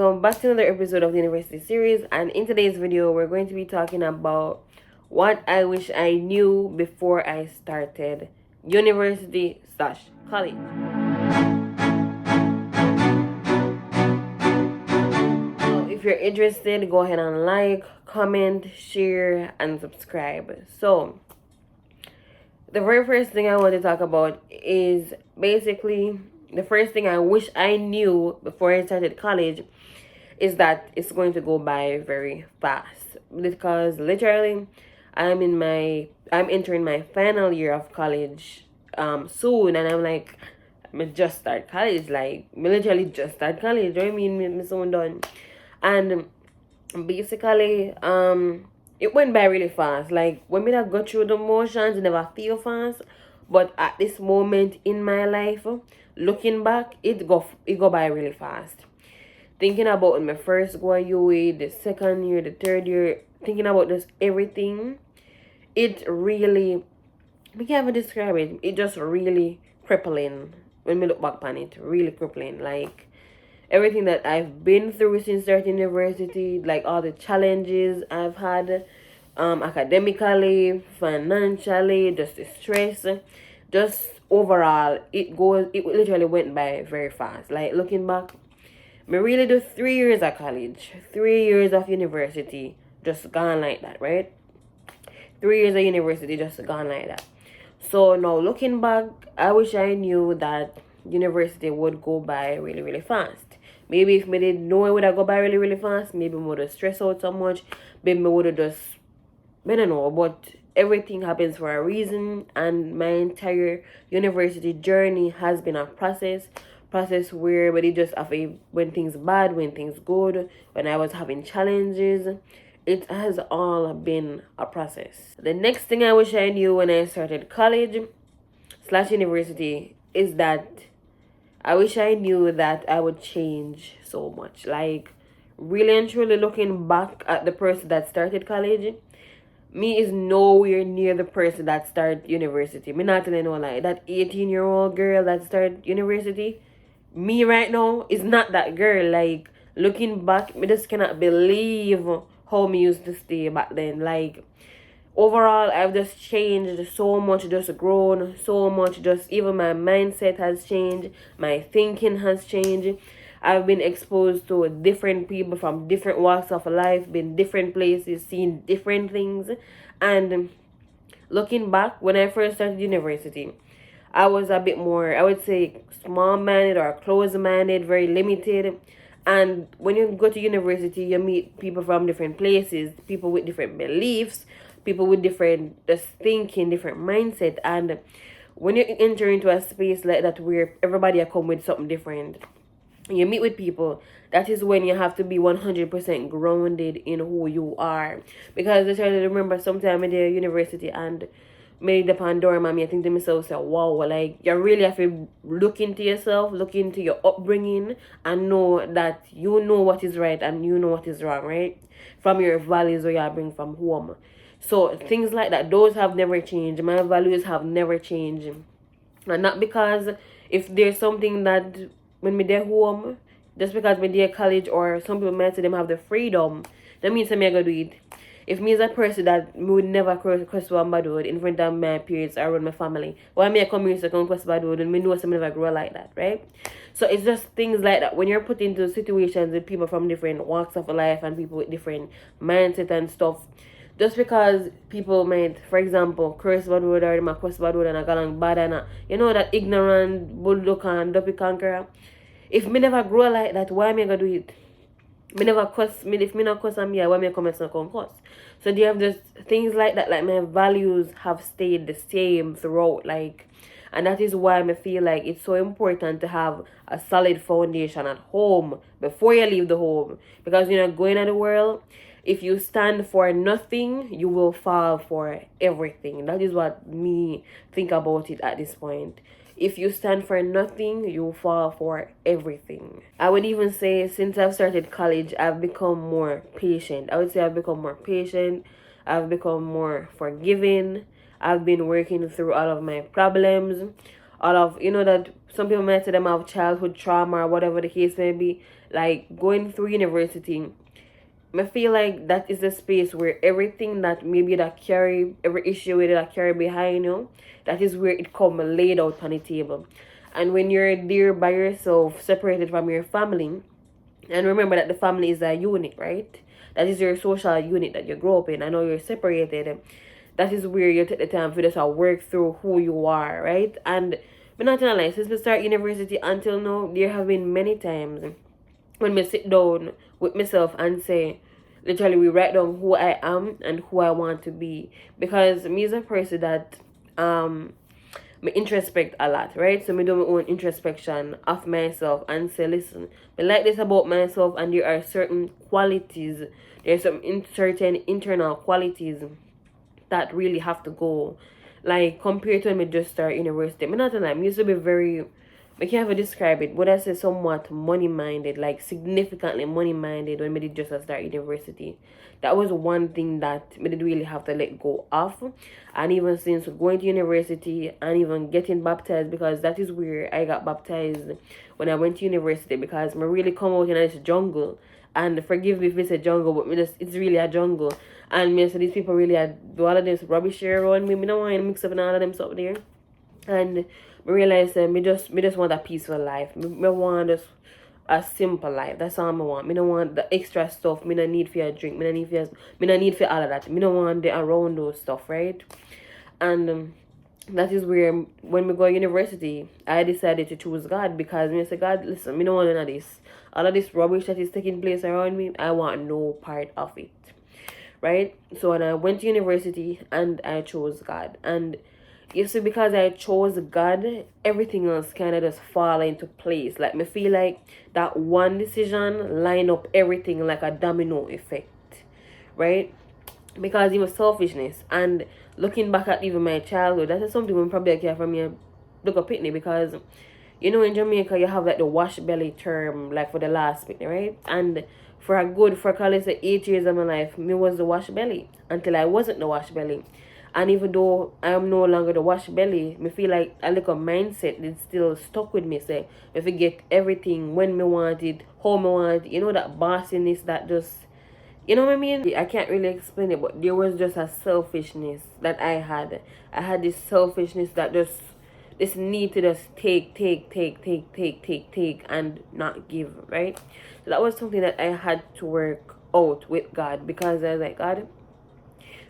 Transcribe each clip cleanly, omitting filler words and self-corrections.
Welcome back to another episode of the University Series, and in today's video we're going to be talking about what I wish I knew before I started university slash college. So if you're interested, go ahead and like, comment, share, and subscribe. So the very first thing I want to talk about is basically the first thing I wish I knew before I started college is that it's going to go by very fast, because literally I'm entering my final year of college soon, and I'm like, I just start college, like me literally just start college. I mean, me soon done. And basically it went by really fast. Like when me that go through the motions, it never feel fast, but at this moment in my life, looking back, it go by really fast. Thinking about when my first go UA, the second year, the third year, thinking about just everything, it really, we can't even describe it. It just really crippling when we look back on it. Really crippling. Like everything that I've been through since starting university, like all the challenges I've had, academically, financially, just the stress, just overall, it literally went by very fast. Like looking back, me really do 3 years of college, 3 years of university, just gone like that, right? 3 years of university just gone like that. So now looking back, I wish I knew that university would go by really, really fast. Maybe if me didn't know it would have go by really, really fast, maybe me would have stressed out so much, maybe me would have just, I don't know, but everything happens for a reason, and my entire university journey has been a process where it just affect when things bad, when things good, when I was having challenges. It has all been a process. The next thing I wish I knew when I started college slash university is that I wish I knew that I would change so much. Like really and truly looking back at the person that started college, me is nowhere near the person that started university. Me not telling no lie. That 18-year-old girl that started university, me right now is not that girl. Like looking back, me just cannot believe how me used to stay back then. Like overall, I've just changed so much, just grown so much. Just even my mindset has changed, my thinking has changed. I've been exposed to different people from different walks of life, been different places, seen different things. And looking back, when I first started university, I was a bit more, I would say, small-minded or closed-minded, very limited. And when you go to university, you meet people from different places, people with different beliefs, people with different just thinking, different mindset. And when you enter into a space like that where everybody come with something different, you meet with people, that is when you have to be 100% grounded in who you are. Because I try to remember sometime in the university and made the Pandora, mommy, I think to myself, say, wow, like you really have to look into yourself, look into your upbringing, and know that you know what is right and you know what is wrong, right? From your values or you bring from home. So things like that, those have never changed. My values have never changed. And not because if there's something that when me there home, just because me there college, or some people might say them have the freedom, that means I'm gonna do it. If me is a person that me would never cross one bad word in front of my parents or around my family, why me I come here to come cross bad word and me know some never grow like that, right? So it's just things like that. When you're put into situations with people from different walks of life and people with different mindset and stuff, just because people might, for example, curse bad word or them curse bad word and a galang bad and you know that ignorant bulldog and dopey conqueror. If me never grow like that, why me gonna do it? Me never cuss me if me not cuss on me, why me come and come cuss? So do you have just things like that, like my values have stayed the same throughout, like, and that is why I feel like it's so important to have a solid foundation at home before you leave the home. Because you're not going at the world. If you stand for nothing, you will fall for everything. That is what me think about it at this point. If you stand for nothing, you fall for everything. I would even say since I've started college, I've become more patient. I would say I've become more patient. I've become more forgiving. I've been working through all of my problems. all of, that some people might say them have childhood trauma or whatever the case may be, like going through university. I feel like that is the space where everything that maybe that carry, every issue with it that carry behind you, that is where it come laid out on the table. And when you're there by yourself, separated from your family, and remember that the family is a unit, right? That is your social unit that you grow up in. I know you're separated. That is where you take the time for just to work through who you are, right? And but not gonna lie, since we start university until now, there have been many times when me sit down with myself and say, literally, we write down who I am and who I want to be. Because me is a person that me introspect a lot, right? So me do my own introspection of myself and say, listen, I like this about myself, and there are certain qualities, there's some certain internal qualities that really have to go. Like compared to when me just start university, me not gonna lie, me used to be very, I can't even describe it, but I say somewhat money minded, like significantly money minded when me did just start university. That was one thing that me did really have to let go of. And even since going to university and even getting baptized, because that is where I got baptized when I went to university, because me really come out in this jungle. And forgive me if it's a jungle, but me just, it's really a jungle. And me say these people really do all of this rubbish here around me. Me don't want to mix up in all of them stuff there. And me realize that me just want a peaceful life. Me want just a simple life. That's all I want. Me don't want the extra stuff. Me don't need for a drink. Me don't need for all of that. Me don't want the around those stuff, right? And that is where when we go to university, I decided to choose God, because me say, God, listen, me don't want none of this. All of this rubbish that is taking place around me, I want no part of it. Right? So when I went to university and I chose God, and you see, because I chose God, everything else kind of just fall into place. Like me feel like that one decision line up everything like a domino effect, right? Because even selfishness, and looking back at even my childhood, that is something when probably I care from me look up at me, because in Jamaica you have like the wash belly term, like for the last picnic, right? And for call it 8 years of my life, me was the wash belly until I wasn't the wash belly. And even though I am no longer the wash belly, me feel like a little mindset that still stuck with me. Say, if I get everything when me want it, how me want it, that bossiness that just, you know what I mean? I can't really explain it, but there was just a selfishness that I had. I had this selfishness that just, this need to just take, and not give, right? So that was something that I had to work out with God, because I was like, God,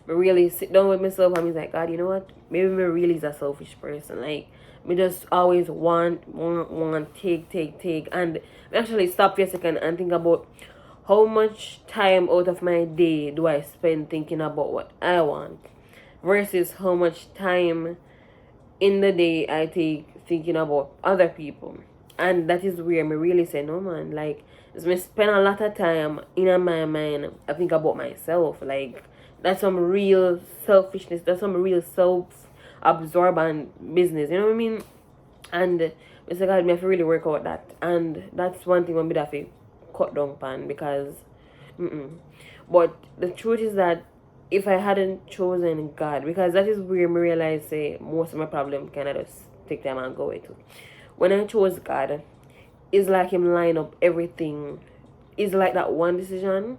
me really sit down with myself and be like, God, you know what? Maybe me really is a selfish person. Like, me just always want, take. And me actually stop for a second and think about how much time out of my day do I spend thinking about what I want, versus how much time in the day I take thinking about other people. And that is where me really say, no man, like, it's me spend a lot of time in my mind, I think about myself. Like, that's some real selfishness, that's some real self-absorbent business, you know what I mean? And Mr. God, me have to really work out that. And that's one thing when me have to cut down pan, because but the truth is that if I hadn't chosen God, because that is where me realize say most of my problem kind of just take time and go away too. When I chose God, it's like him line up everything. It's like that one decision.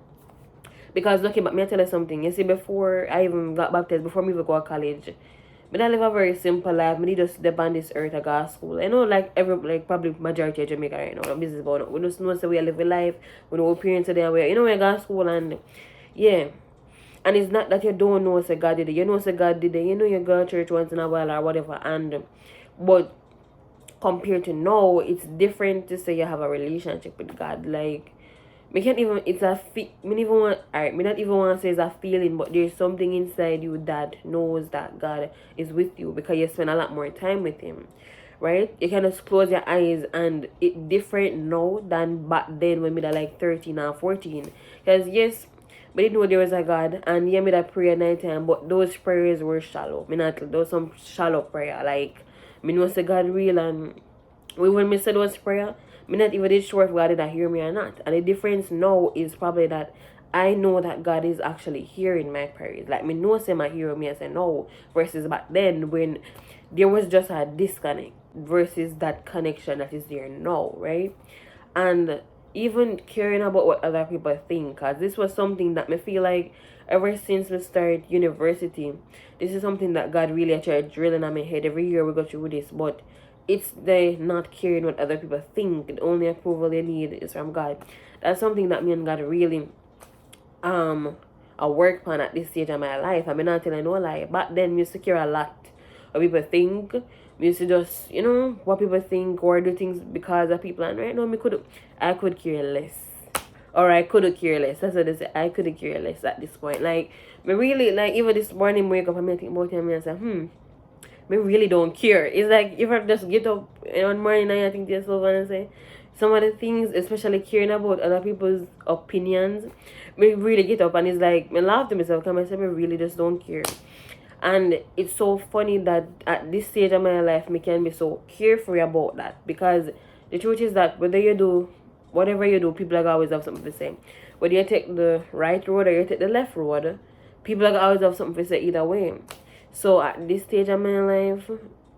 Because looking back, me I tell you something. You see, before I even got baptized, before me even go to college, me I live a very simple life. Me just step on this earth, I go to school. I know, like probably majority of Jamaica right now, this is about, we just know so we live a life. We know our parents are there. We we go to school, and yeah. And it's not that you don't know say God did it. You know say God did it. You know you go to church once in a while or whatever. But compared to now, it's different to say you have a relationship with God. Like, me can't even, it's a me even want, alright, me not even want to say it's a feeling, but there's something inside you that knows that God is with you, because you spend a lot more time with him, right? You can just close your eyes, and it's different now than back then when me like 13 or 14. Because yes, but didn't know there was a God, and yeah, me that pray at night time, but those prayers were shallow. Me not, those some shallow prayer. Like, me know say God real, and when me said those prayer, me not even sure if God did hear me or not. And the difference now is probably that I know that God is actually hearing my prayers. Like, me know say my hear me, I say no. Versus back then when there was just a disconnect. versus that connection that is there now, right? And even caring about what other people think, because this was something that me feel like ever since we started university, this is something that God really tried drilling on my head. Every year we go through this, but it's the not caring what other people think. The only approval they need is from God. That's something that me and God really I work on at this stage of my life. I mean, not telling no lie. Back then, we used to care a lot what people think. We used to just, what people think or do things because of people. And right now, I could care less. Or I could care less. That's what they say. I could care less at this point. Like, me really, like, even this morning, wake up and I think about him and I say, me really don't care. It's like, if I just get up one morning and I think to yourself and I say, some of the things, especially caring about other people's opinions, me really get up and it's like, me laugh to myself because I say, me really just don't care. And it's so funny that at this stage of my life, me can be so carefree about that. Because the truth is that whatever you do, people are always have something to say. Whether you take the right road or you take the left road, people are always have something to say either way. So at this stage of my life,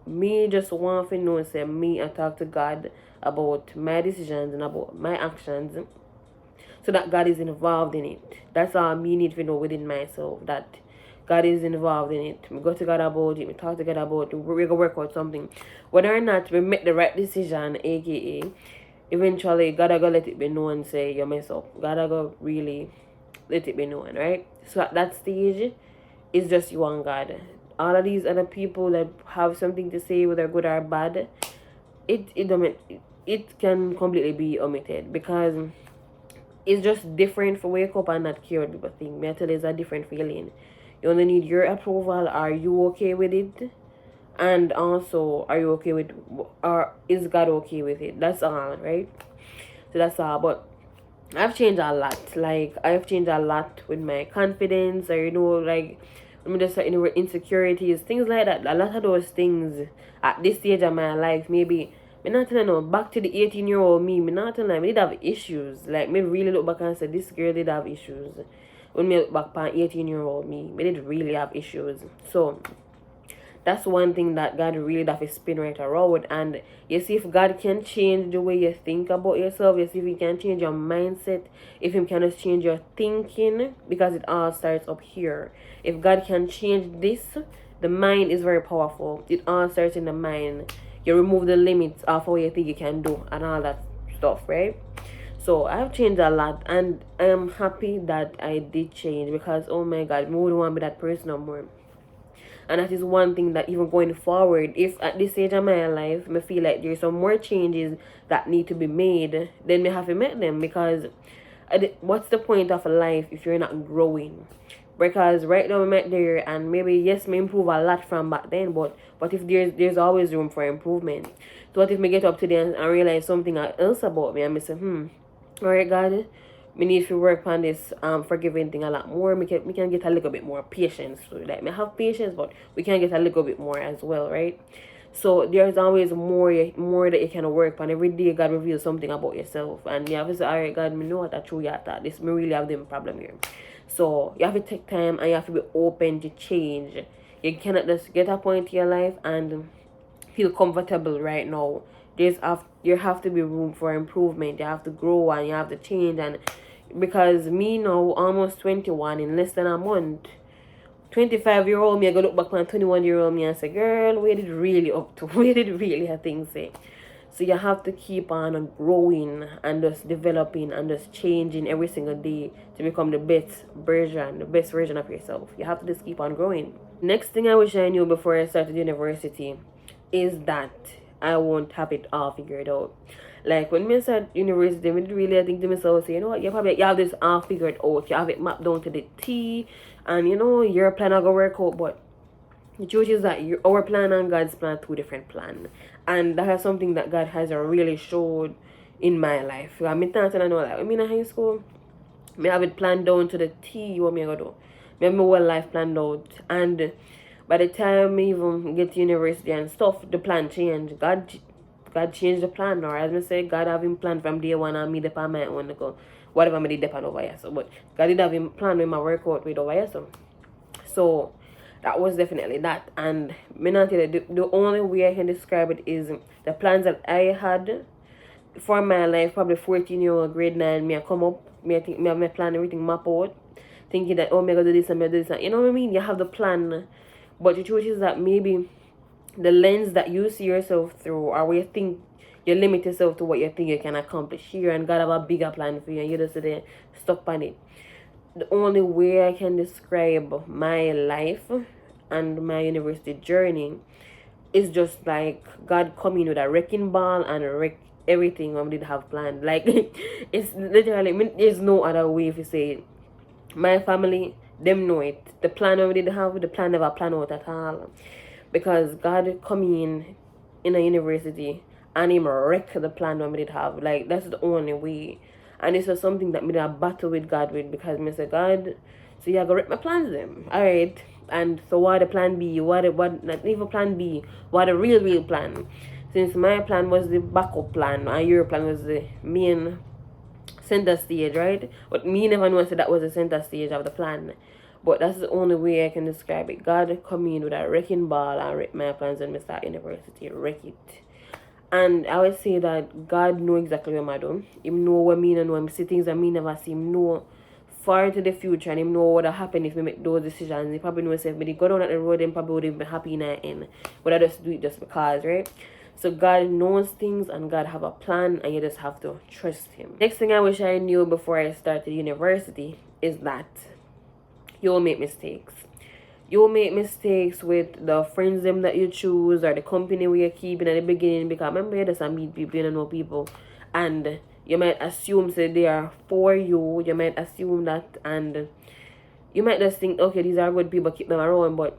me just want to know, say, me I talk to God about my decisions and about my actions so that God is involved in it. That's all me need to know within myself, that God is involved in it. We go to God about it, we talk to God about it, we're gonna work out something. Whether or not we make the right decision, aka eventually God are gonna let it be known, say you mess up. God are gonna really let it be known, right? So at that stage, it's just you and God. All of these other people that have something to say, whether good or bad, it can completely be omitted because it's just different for wake up and not care what people think. Mental is a different feeling. You only need your approval. Are you okay with it? And also, are you okay with, or is God okay with it? That's all, right? So that's all. But I've changed a lot. Like, I've changed a lot with my confidence, or, like, when I just start with insecurities, things like that. A lot of those things at this stage of my life, maybe, me not telling no, back to the 18-year-old me not telling me did have issues. Like, me really look back and say, this girl did have issues. When me look back on 18-year-old me did really have issues. So, that's one thing that God really does spin right around. And you see, if God can change the way you think about yourself, you see if He can change your mindset, if He can just change your thinking, because it all starts up here. If God can change this, the mind is very powerful. It all starts in the mind. You remove the limits of what you think you can do and all that stuff, right? So I've changed a lot, and I am happy that I did change, because oh my God, I wouldn't want to be that person no more. And that is one thing that even going forward, if at this stage of my life I feel like there's some more changes that need to be made, then me have to make them. Because what's the point of life if you're not growing? Because right now I'm at there, and maybe yes, me improve a lot from back then, but if there's always room for improvement. So what if me get up today and realize something else about me, and me say, alright God, we need to work on this forgiving thing a lot more. We can get a little bit more patience. So like, me have patience, but we can get a little bit more as well, right? So there's always more that you can work on. Every day God reveals something about yourself, and you have to say, alright God, me know what I truly at that. This me really have them problem here. So you have to take time, and you have to be open to change. You cannot just get a point in your life and feel comfortable right now. There have to be room for improvement. You have to grow and you have to change. And because me now, almost 21, in less than a month, 25-year-old me, I go look back on 21-year-old me and say, girl, where did really up to? Where did really her things say? So you have to keep on growing and just developing and just changing every single day to become the best version of yourself. You have to just keep on growing. Next thing I wish I knew before I started university is that I won't have it all figured out. Like, when I started university, I really think to myself, say, you know what, you have this all figured out. You have it mapped down to the T, and your plan will go work out. But the truth is that our plan and God's plan are two different plans. And that is something that God has really showed in my life. I mean, I know, like, when I'm in high school, I have it planned down to the T, what I'm going to do. I have my whole life planned out. And by the time I even get to university and stuff, the plan changed. God changed the plan. Or as I say, God have him planned from day one, and me depend on my own to go. Whatever I did depend over here. So, but God did have him planned with my workout with over here. So that was definitely that. And me not tell you, the only way I can describe it is the plans that I had for my life. Probably 14-year-old grade 9, me I come up, me I think me have my plan, everything map out, thinking that, oh, me I gonna do this and me I do this, and you know what I mean. You have the plan, but the truth is that maybe the lens that you see yourself through, or where you think you limit yourself to what you think you can accomplish here, and God have a bigger plan for you, and you just sit there stuck on it. The only way I can describe my life and my university journey is just like God coming with a wrecking ball and wreck everything I did have planned. Like it's literally, I mean, there's no other way if you say it. My family, them know it. The plan I did have, the plan never plan out at all. Because God come in a university and him wreck the plan that I did have. Like that's the only way. And this was something that me did a battle with God with, because me say, God, so you gotta wreck my plans them. Alright. And so what the plan B? What not even plan B, what the real plan? Since my plan was the backup plan and your plan was the main center stage, right? But me never knew that was the center stage of the plan. But that's the only way I can describe it. God come in with a wrecking ball and wreck my plans when I start university. Wreck it. And I would say that God know exactly what I do. Him know what me and know. Him see things that me never see. Him know far into the future, and him know what will happen if we make those decisions. He probably knows if we go down at the road, then probably would have been happy in the end. But I just do it just because, right? So God knows things and God have a plan, and you just have to trust him. Next thing I wish I knew before I started university is that you'll make mistakes. You'll make mistakes with the friends them that you choose, or the company where you're keeping at the beginning, because remember you just meet people, you don't know people, and you might assume say they are for you. You might assume that, and you might just think, okay, these are good people, keep them around. But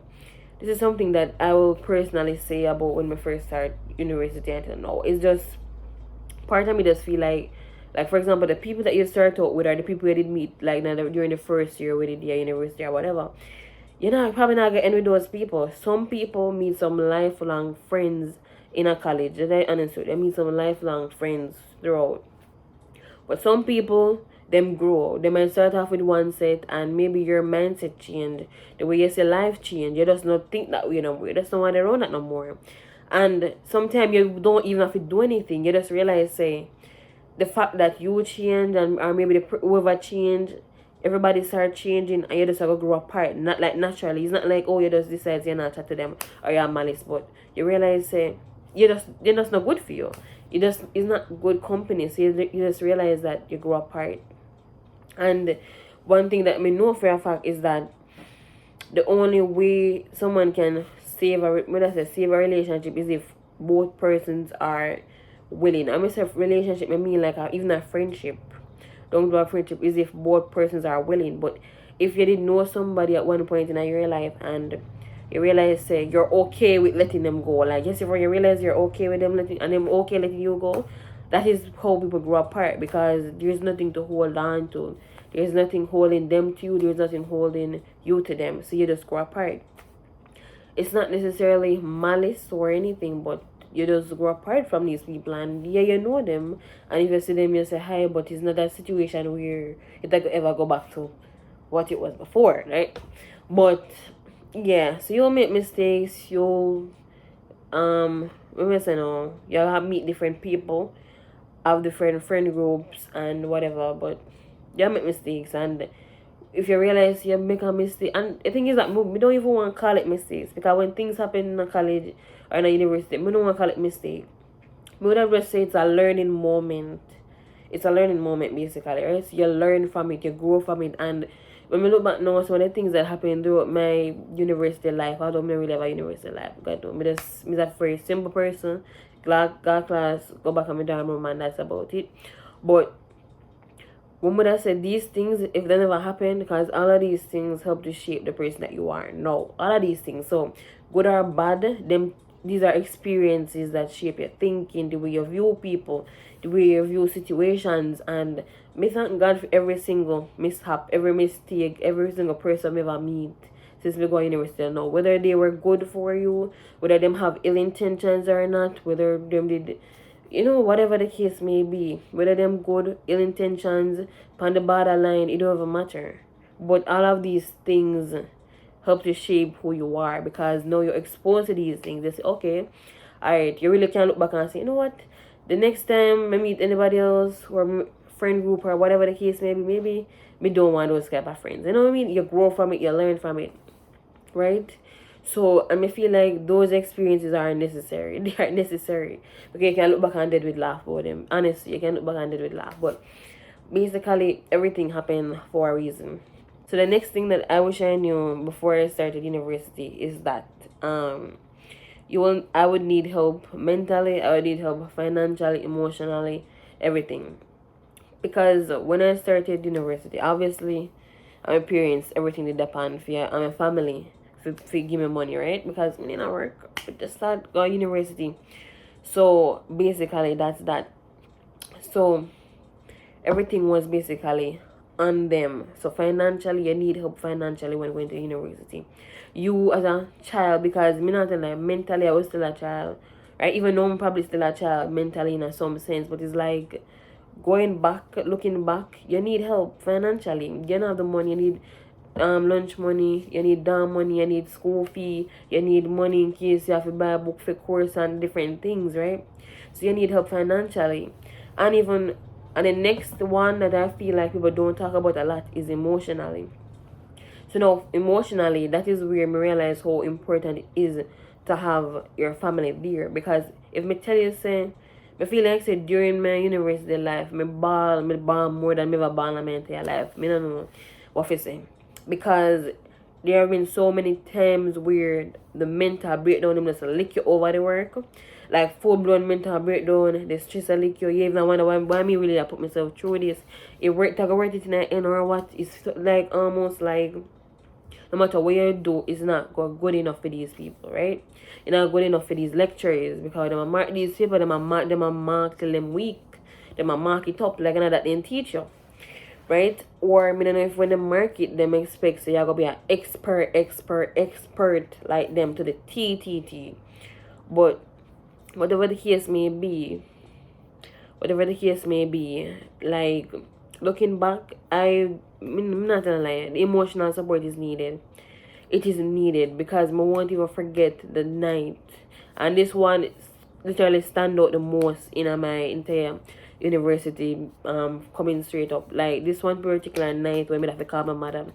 this is something that I will personally say about when we first start university until now. It's just part of me just feel like for example, the people that you start out with are the people you did meet like during the first year with the university or whatever. You know, probably not gonna end with those people. Some people meet some lifelong friends in a college. They honest with, they meet some lifelong friends throughout. But some people, them grow. They might start off with one set, and maybe your mindset change, the way you see life change. You just not think that way no more. You just don't want to run that no more. And sometimes you don't even have to do anything. You just realize, say, the fact that you change, and or maybe whoever change, everybody start changing, and you just have to grow apart. Not like naturally. It's not like, oh, you just decide you're not chat to them or you're malice, but you realize, say, you're just not good for you. It's not good company. So you just realize that you grow apart. And one thing that I know for a fact is that the only way someone can save a relationship is if both persons are willing. I mean, say relationship, I mean like even a friendship. Don't do a friendship is if both persons are willing. But if you didn't know somebody at one point in your life and you realize, say, you're okay with letting them go, like just if you realize you're okay with them letting, and them okay letting you go, that is how people grow apart, because there's nothing to hold on to. There's nothing holding them to you. There's nothing holding you to them. So you just grow apart. It's not necessarily malice or anything, but you just grow apart from these people, and yeah, you know them, and if you see them you say hi, but it's not a situation where it could ever go back to what it was before, right? But yeah, so you'll make mistakes, you'll let me say no, you'll have meet different people, have different friend groups and whatever, but you'll make mistakes. And if you realize you make a mistake, and the thing is that we don't even want to call it mistakes, because when things happen in a college or in a university, we don't want to call it mistake. We would have just say it's a learning moment. It's a learning moment basically, right? So you learn from it, you grow from it. And when we look back now, some of the things that happened throughout my university life, I don't really have a university life. God, I'm a very simple person. Go class, go back on my dorm room, and that's about it. But when would I say these things, if they never happened, because all of these things help to shape the person that you are. No, all of these things. So good or bad, these are experiences that shape your thinking, the way you view people, the way you view situations. And me thank God for every single mishap, every mistake, every single person I ever meet since we go to university now. Whether they were good for you, whether them have ill intentions or not, whether them did, whatever the case may be, whether them good, ill intentions, on the borderline, it don't even matter. But all of these things helps you shape who you are, because now you're exposed to these things. They say, okay, alright, you really can look back and say, you know what, the next time I meet anybody else or friend group or whatever the case may be, maybe me don't want those type of friends. You know what I mean? You grow from it, you learn from it, right? So I feel like those experiences are necessary. They are necessary. Okay, you can look back and dead with laugh about them. Honestly, you can look back and dead with laugh. But basically everything happened for a reason. So the next thing that I wish I knew before I started university is that I would need help mentally, I would need help financially, emotionally, everything. Because when I started university, obviously my parents, everything did depend for my family for give me money, right? Because me didn't work. I just start go university. So basically that's that. So everything was basically on them. So financially, you need help financially when going to university. You as a child, because me not like mentally I was still a child, right? Even though I'm probably still a child mentally in some sense, but it's like going back, looking back, you need help financially. You don't have the money, you need lunch money, you need dorm money, you need school fee, you need money in case you have to buy a book for course and different things, right? So you need help financially. And even and the next one that I feel like people don't talk about a lot is emotionally. So now emotionally, that is where me realize how important it is to have your family there. Because if me tell you say I feel like say during my university life, me ball more than me ever ball in my entire life. Me don't know what to say. Because there have been so many times where the mental breakdown them just lick you over the work. Like full blown mental breakdown, the stress will lick you. You even wonder why me really I put myself through this. It worked I go work it in the end or what. It's like almost like no matter what you do, it's not good enough for these people, right? It's not good enough for these lecturers because them a mark these people, them a mark till them weak. Them a mark it up like another they teach you. Right? Or I don't know if when they mark it, them expect so you're gonna be an expert like them to the T. But whatever the case may be, like looking back, I'm not gonna lie, the emotional support is needed. It is needed because I won't even forget the night. And this one literally stand out the most in my entire university coming straight up. Like this one particular night when I have to call my mother.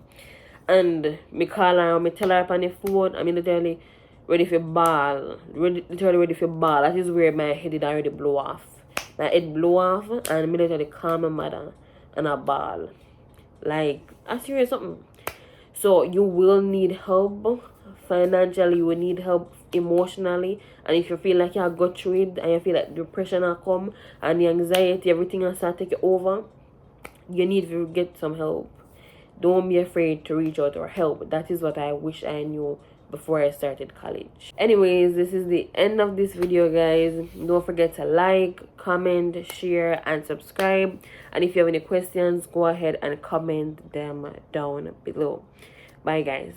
And me call her and me tell her on the phone, I mean literally ready for ball. Literally ready for ball. That is where my head did already blow off. My head blow off and me literally call my mother and a ball. Like I serious something. So you will need help financially, you will need help emotionally, and if you feel like you got through it and you feel like depression will come and the anxiety, everything will start taking over, you need to get some help. Don't be afraid to reach out for help. That is what I wish I knew before I started college. Anyways, this is the end of this video, guys. Don't forget to like, comment, share, and subscribe. And if you have any questions, go ahead and comment them down below. Bye, guys.